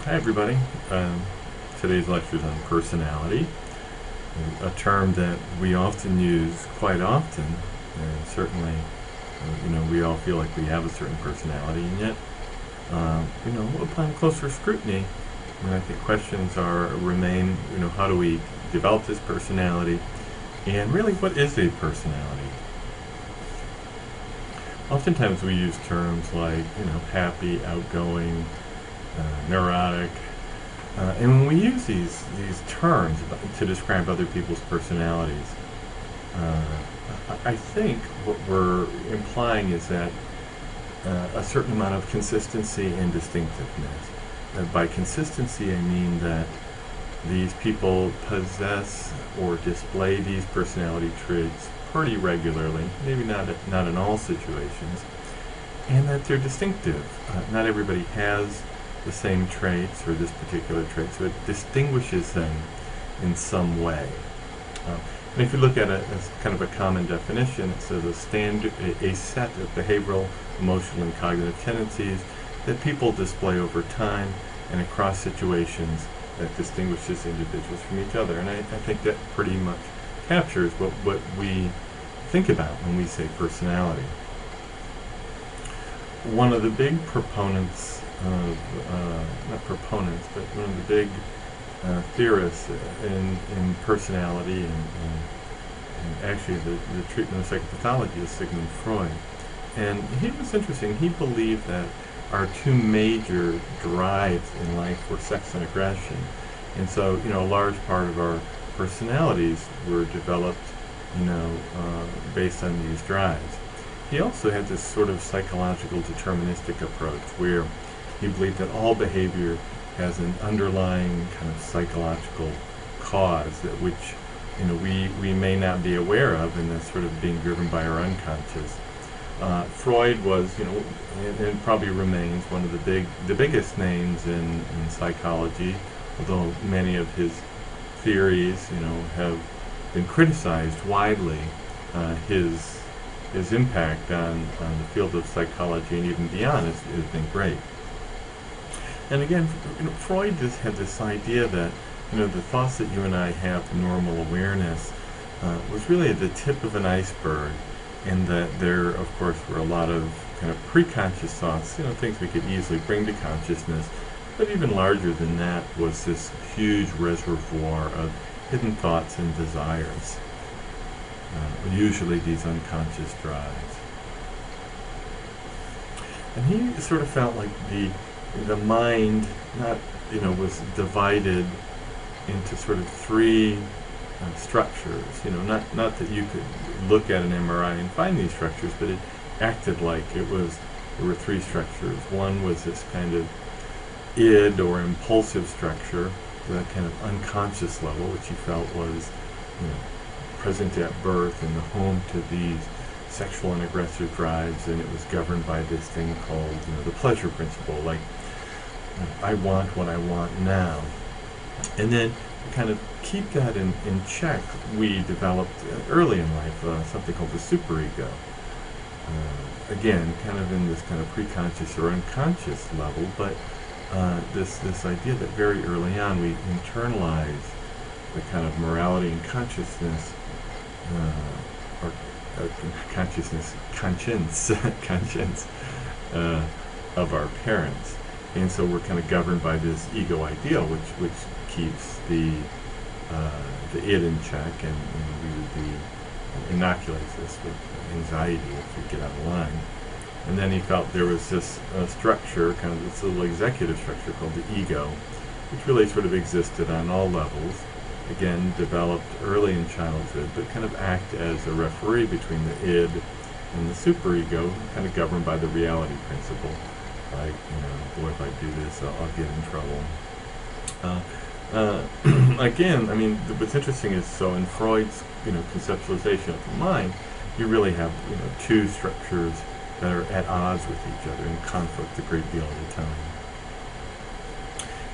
Hi everybody. Today's lecture is on personality, a term that we often use quite often. Certainly, we all feel like we have a certain personality, and yet, upon closer scrutiny, I think questions remain. How do we develop this personality, and really, what is a personality? Oftentimes, we use terms like, happy, outgoing, neurotic. And when we use these terms to describe other people's personalities, uh, I think what we're implying is that a certain amount of consistency and distinctiveness. By consistency, I mean that these people possess or display these personality traits pretty regularly, maybe not in all situations, and that they're distinctive. Not everybody has the same traits or this particular trait, so it distinguishes them in some way. And if you look at it as kind of a common definition, it says a set of behavioral, emotional, and cognitive tendencies that people display over time and across situations that distinguishes individuals from each other. And I think that pretty much captures what we think about when we say personality. One of the big proponents of, not proponents, but one of the big theorists in personality and actually the treatment of psychopathology is Sigmund Freud. And he was interesting. He believed that our two major drives in life were sex and aggression. And so, a large part of our personalities were developed, based on these drives. He also had this sort of psychological deterministic approach where he believed that all behavior has an underlying kind of psychological cause that which we may not be aware of, and that's sort of being driven by our unconscious. Freud was, and probably remains one of the biggest names in psychology, although many of his theories, have been criticized widely. His impact on the field of psychology and even beyond has been great. And again, Freud just had this idea that, the thoughts that you and I have, normal awareness, was really the tip of an iceberg, and that there, of course, were a lot of kind of preconscious thoughts, things we could easily bring to consciousness, but even larger than that was this huge reservoir of hidden thoughts and desires, usually these unconscious drives. And he sort of felt like the mind was divided into sort of three structures. Not that you could look at an MRI and find these structures, but it acted like there were three structures. One was this kind of id or impulsive structure, that kind of unconscious level, which he felt was present at birth and the home to these sexual and aggressive drives, and it was governed by this thing called the pleasure principle, like I want what I want now. And then to kind of keep that in check, we developed early in life something called the superego. Again, kind of in this kind of preconscious or unconscious level, but this idea that very early on we internalize the kind of morality and consciousness, or conscience of our parents. And so we're kind of governed by this ego ideal, which keeps the id in check, and we would be inoculates us with anxiety if we get out of line. And then he felt there was this structure, kind of this little executive structure called the ego, which really sort of existed on all levels. Again, developed early in childhood, but kind of act as a referee between the id and the superego, kind of governed by the reality principle. Like, boy, if I do this, I'll get in trouble. Again, what's interesting is, so in Freud's, conceptualization of the mind, you really have, two structures that are at odds with each other, in conflict a great deal of the time.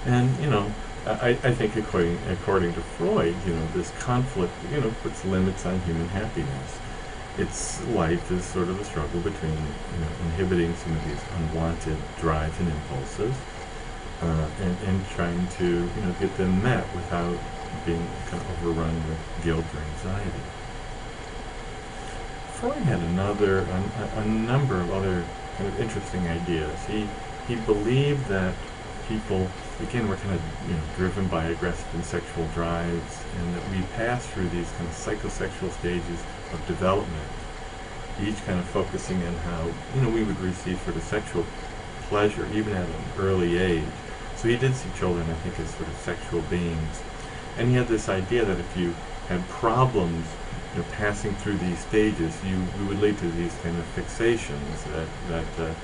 And, I think according to Freud, this conflict, puts limits on human happiness. Its life is sort of a struggle between inhibiting some of these unwanted drives and impulses, and trying to, get them met without being kind of overrun with guilt or anxiety. Freud had a number of other kind of interesting ideas. He believed that people, again, were kind of driven by aggressive and sexual drives, and that we pass through these kind of psychosexual stages of development, each kind of focusing on how we would receive sort of sexual pleasure even at an early age. So he did see children, I think, as sort of sexual beings, and he had this idea that if you had problems passing through these stages, you would lead to these kind of fixations that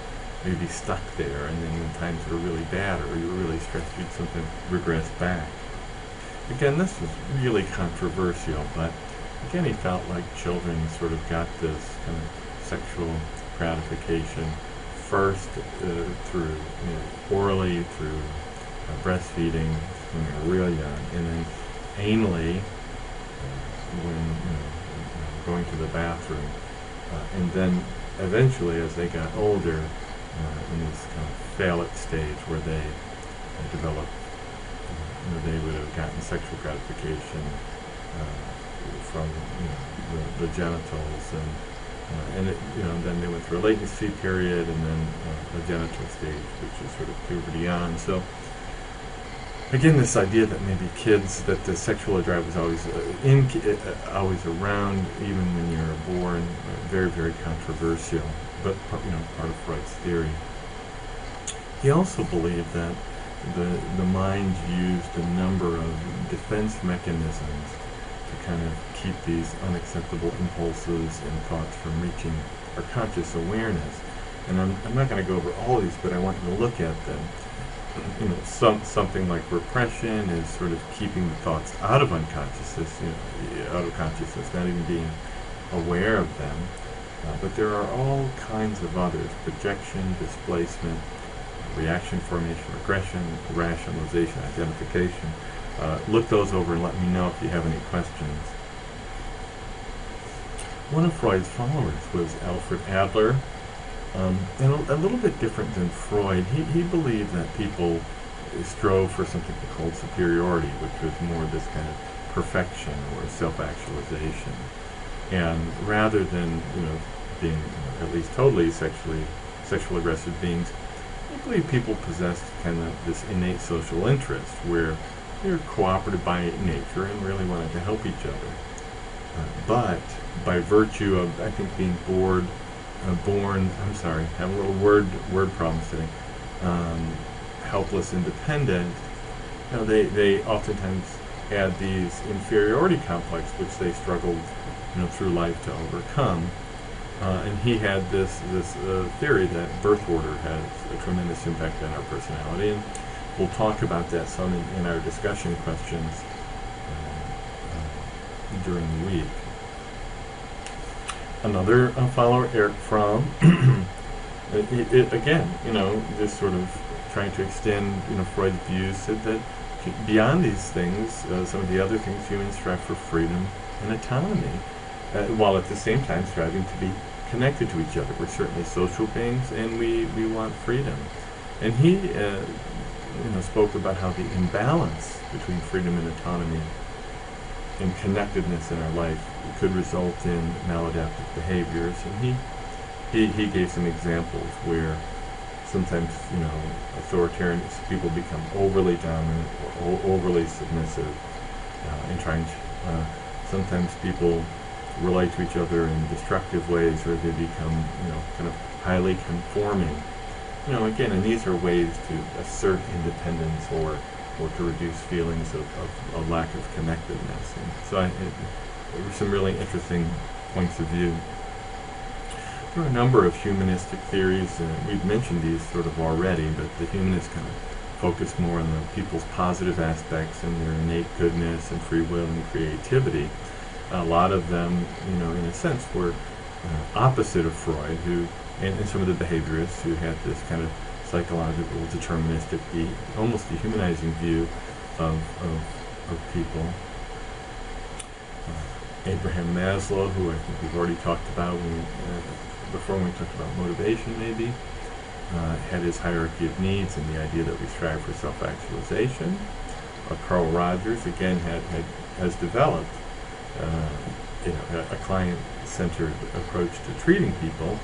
you'd be stuck there, and then when times were really bad or you were really stressed, you'd sometimes regress back. Again, this was really controversial, but again, he felt like children sort of got this kind of sexual gratification first through orally, through breastfeeding when they were real young, and then anally when going to the bathroom, and then eventually, as they got older, in this kind of phallic stage where they developed, they would have gotten sexual gratification from the genitals, and then they went through a latency period, and then a genital stage, which is sort of puberty on. So again, this idea that maybe kids, that the sexual drive was always always around, even when you're born, very, very controversial, but part of Freud's theory. He also believed that the mind used a number of defense mechanisms to kind of keep these unacceptable impulses and thoughts from reaching our conscious awareness. And I'm not going to go over all of these, but I want you to look at them. Something like repression is sort of keeping the thoughts out of unconsciousness, out of consciousness, not even being aware of them. But there are all kinds of others: projection, displacement, reaction formation, regression, rationalization, identification. Look those over and let me know if you have any questions. One of Freud's followers was Alfred Adler. And a little bit different than Freud. He believed that people strove for something called superiority, which was more this kind of perfection or self-actualization. And rather than being at least totally sexual aggressive beings, I believe people possessed kind of this innate social interest where they're cooperative by nature and really wanted to help each other. But by virtue of, I think, being having a little word problems today, helpless and dependent, they oftentimes had these inferiority complex which they struggled through life to overcome. And he had this theory that birth order has a tremendous impact on our personality, and we'll talk about that some in our discussion questions during the week. Another follower, Erich Fromm, again, just sort of trying to extend, Freud's views, said that beyond these things, some of the other things, humans strive for freedom and autonomy, while at the same time striving to be connected to each other. We're certainly social beings, and we want freedom. And he, spoke about how the imbalance between freedom and autonomy and connectedness in our life could result in maladaptive behaviors, and he gave some examples where sometimes authoritarian people become overly dominant or overly submissive, and trying to sometimes people relate to each other in destructive ways, or they become kind of highly conforming. Again, and these are ways to assert independence or to reduce feelings of a lack of connectedness. And so there were some really interesting points of view. There are a number of humanistic theories, and we've mentioned these sort of already, but the humanists kind of focus more on the people's positive aspects and their innate goodness and free will and creativity. A lot of them, in a sense, were opposite of Freud, and some of the behaviorists who had this kind of psychological, deterministic, almost dehumanizing view of people. Abraham Maslow, who I think we've already talked about before when we talked about motivation, maybe. had his hierarchy of needs and the idea that we strive for self-actualization. Carl Rogers, again, has developed a client-centered approach to treating people,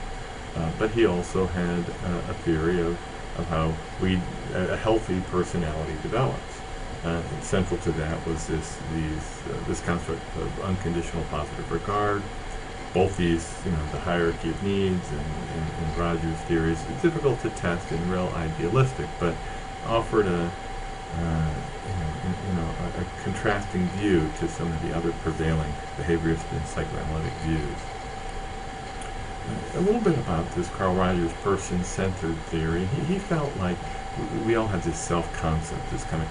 but he also had a theory of how a healthy personality develops. Central to that was this construct of unconditional positive regard. Both these, the hierarchy of needs and Rogers' theories, it's difficult to test and real idealistic, but offered a contrasting view to some of the other prevailing behaviorist and psychoanalytic views. A little bit about this Carl Rogers person-centered theory. He felt like we all have this self-concept, this kind of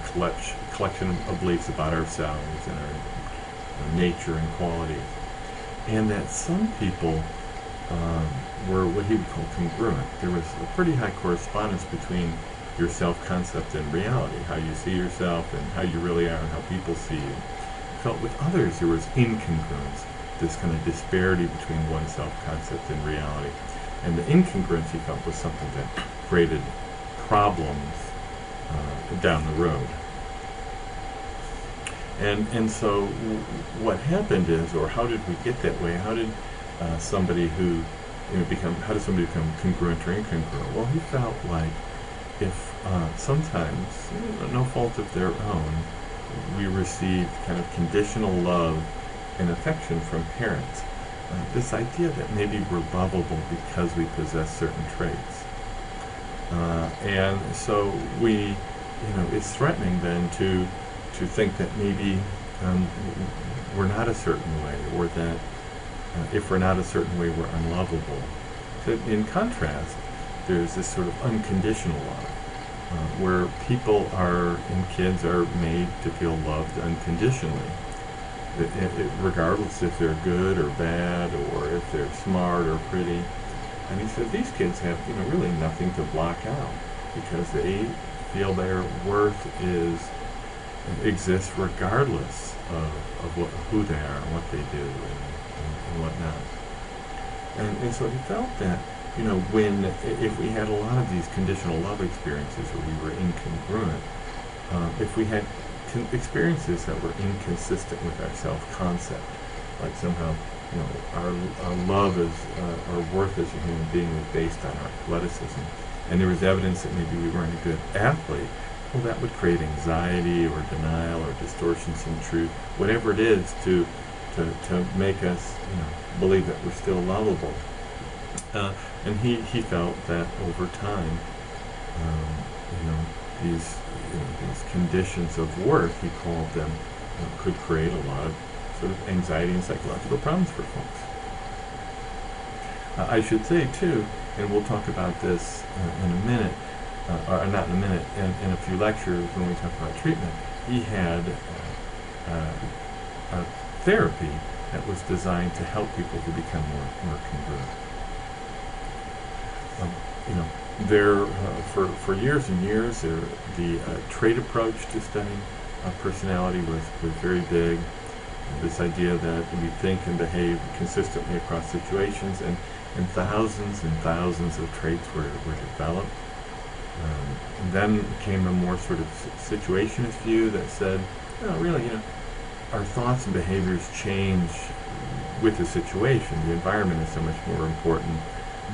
collection of beliefs about ourselves and our nature and qualities, and that some people were what he would call congruent. There was a pretty high correspondence between your self-concept and reality, how you see yourself and how you really are and how people see you. He felt with others there was incongruence, this kind of disparity between one's self-concept and reality. And the incongruence, he felt, was something that created problems down the road. And so what happened is, or how did we get that way? How did somebody become congruent or incongruent? Well, he felt like if sometimes, no fault of their own, we received kind of conditional love and affection from parents, this idea that maybe we're lovable because we possess certain traits. And so it's threatening then to think that maybe we're not a certain way, or that if we're not a certain way, we're unlovable. So in contrast, there's this sort of unconditional love, where people and kids are made to feel loved unconditionally, regardless if they're good or bad, or if they're smart or pretty. And he said these kids have really nothing to block out, because they feel their worth exists regardless of who they are and what they do and whatnot. And so he felt that if we had a lot of these conditional love experiences where we were incongruent, if we had experiences that were inconsistent with our self-concept, like somehow our love our worth as a human being was based on our athleticism, and there was evidence that maybe we weren't a good athlete, well, that would create anxiety or denial or distortions in truth, whatever it is, to make us believe that we're still lovable. And he felt that over time, these conditions of worth, he called them, could create a lot of sort of anxiety and psychological problems for folks. I should say too, and we'll talk about this in a minute, or not in a minute, in a few lectures when we talk about treatment, he had a therapy that was designed to help people to become more congruent. For years and years, the trait approach to studying personality was very big. This idea that we think and behave consistently across situations, and thousands of traits were developed. And then came a more sort of situationist view that said, our thoughts and behaviors change with the situation. The environment is so much more important.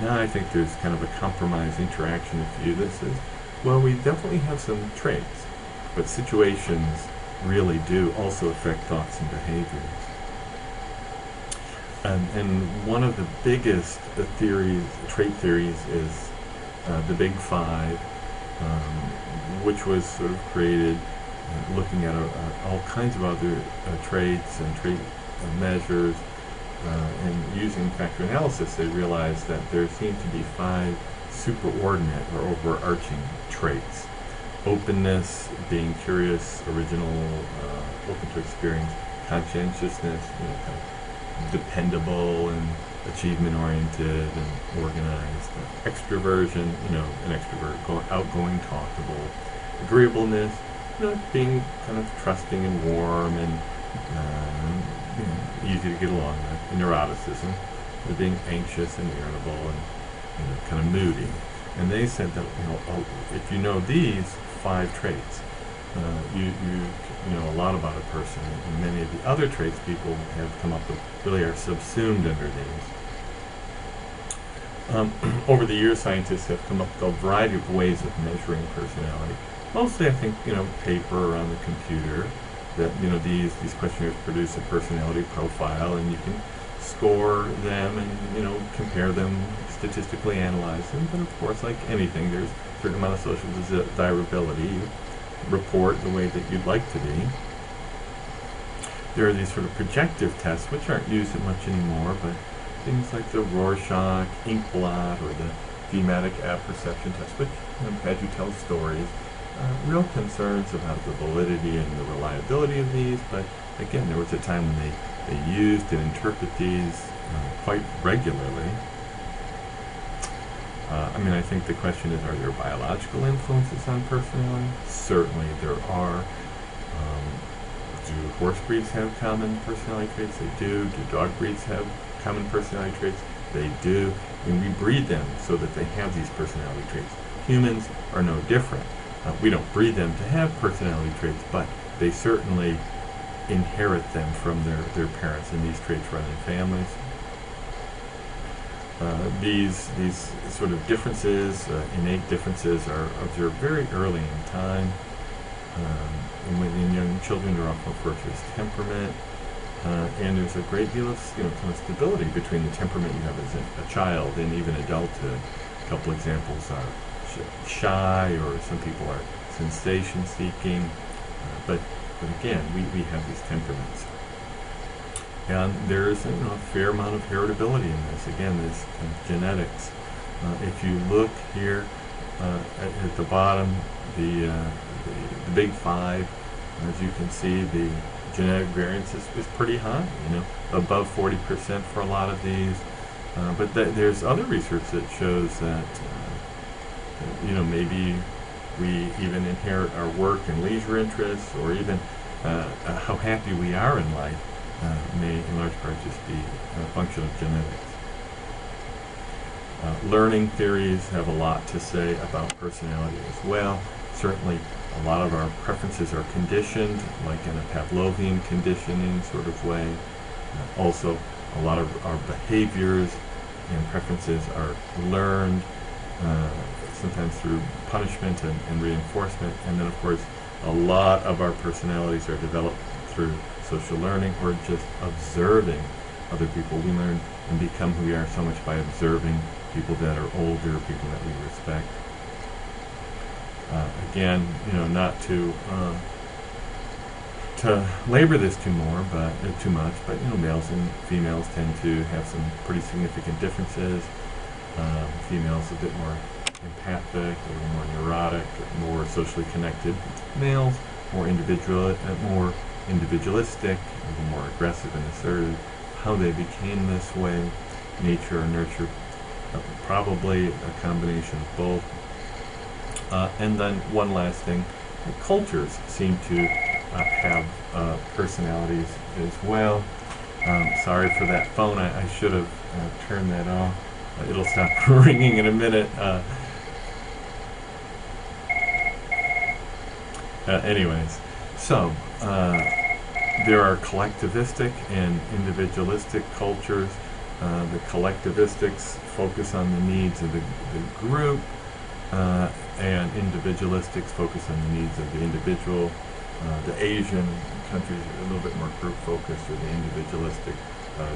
Now I think there's kind of a compromise interactionist view that says, well, we definitely have some traits, but situations really do also affect thoughts and behaviors. And one of the biggest trait theories is the Big Five, which was sort of created looking at all kinds of other traits and trait measures, and using factor analysis, they realized that there seemed to be 5 superordinate or overarching traits. Openness, being curious, original, open to experience; conscientiousness, kind of dependable and achievement-oriented and organized; extroversion, an extrovert, outgoing, talkable; agreeableness, being kind of trusting and warm and easy to get along with; neuroticism, being anxious and irritable and kind of moody. and they said that if you know these 5 traits, you know a lot about a person, and many of the other traits people have come up with really are subsumed under these. Over the years, scientists have come up with a variety of ways of measuring personality. Mostly, I think, paper or on the computer. That these questionnaires produce a personality profile, and you can score them and compare them, statistically analyze them. But of course, like anything, there's a certain amount of social desirability. You report the way that you'd like to be. There are these sort of projective tests, which aren't used much anymore, but things like the Rorschach, Inkblot, or the thematic apperception test, which had you tell stories. Real concerns about the validity and the reliability of these, but again, there was a time when they used and interpret these quite regularly. I think the question is, are there biological influences on personality? Certainly there are. Do horse breeds have common personality traits? They do. Do dog breeds have common personality traits? They do. And we breed them so that they have these personality traits. Humans are no different. We don't breed them to have personality traits, but they certainly inherit them from their parents, and these traits run in families. These sort of differences, innate differences, are observed very early in time. And in young children, they're often referred to as temperament. And there's a great deal of kind of stability between the temperament you have as a child and even adulthood. A couple examples are shy, or some people are sensation-seeking. But again, we have these temperaments. And there's a fair amount of heritability in this. Again, this kind of genetics. If you look here at the bottom, the big 5, as you can see, the genetic variance is pretty high, above 40% for a lot of these. But there's other research that shows that maybe we even inherit our work and leisure interests, or even how happy we are in life may in large part just be a function of genetics. Learning theories have a lot to say about personality as well. Certainly a lot of our preferences are conditioned, like in a Pavlovian conditioning sort of way. Also, a lot of our behaviors and preferences are learned, sometimes through punishment and reinforcement. And then, of course, a lot of our personalities are developed through social learning, or just observing other people. We learn and become who we are so much by observing people that are older, people that we respect. Again, not to labor this too much, but males and females tend to have some pretty significant differences. Females a bit more empathic, a little more neurotic, more socially connected. Males more individualistic, a little more aggressive and assertive. How they became this way, nature or nurture, probably a combination of both. And then one last thing, cultures seem to have personalities as well. Sorry for that phone, I should have turned that off. It'll stop ringing in a minute. Anyways, so there are collectivistic and individualistic cultures. The collectivistics focus on the needs of the group, and individualistics focus on the needs of the individual. The Asian countries are a little bit more group focused, or the individualistic,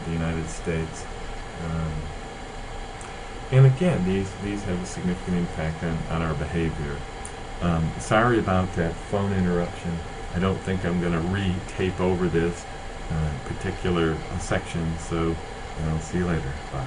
the United States. And again, these have a significant impact on our behavior. Sorry about that phone interruption. I don't think I'm going to re-tape over this particular section, so I'll see you later. Bye.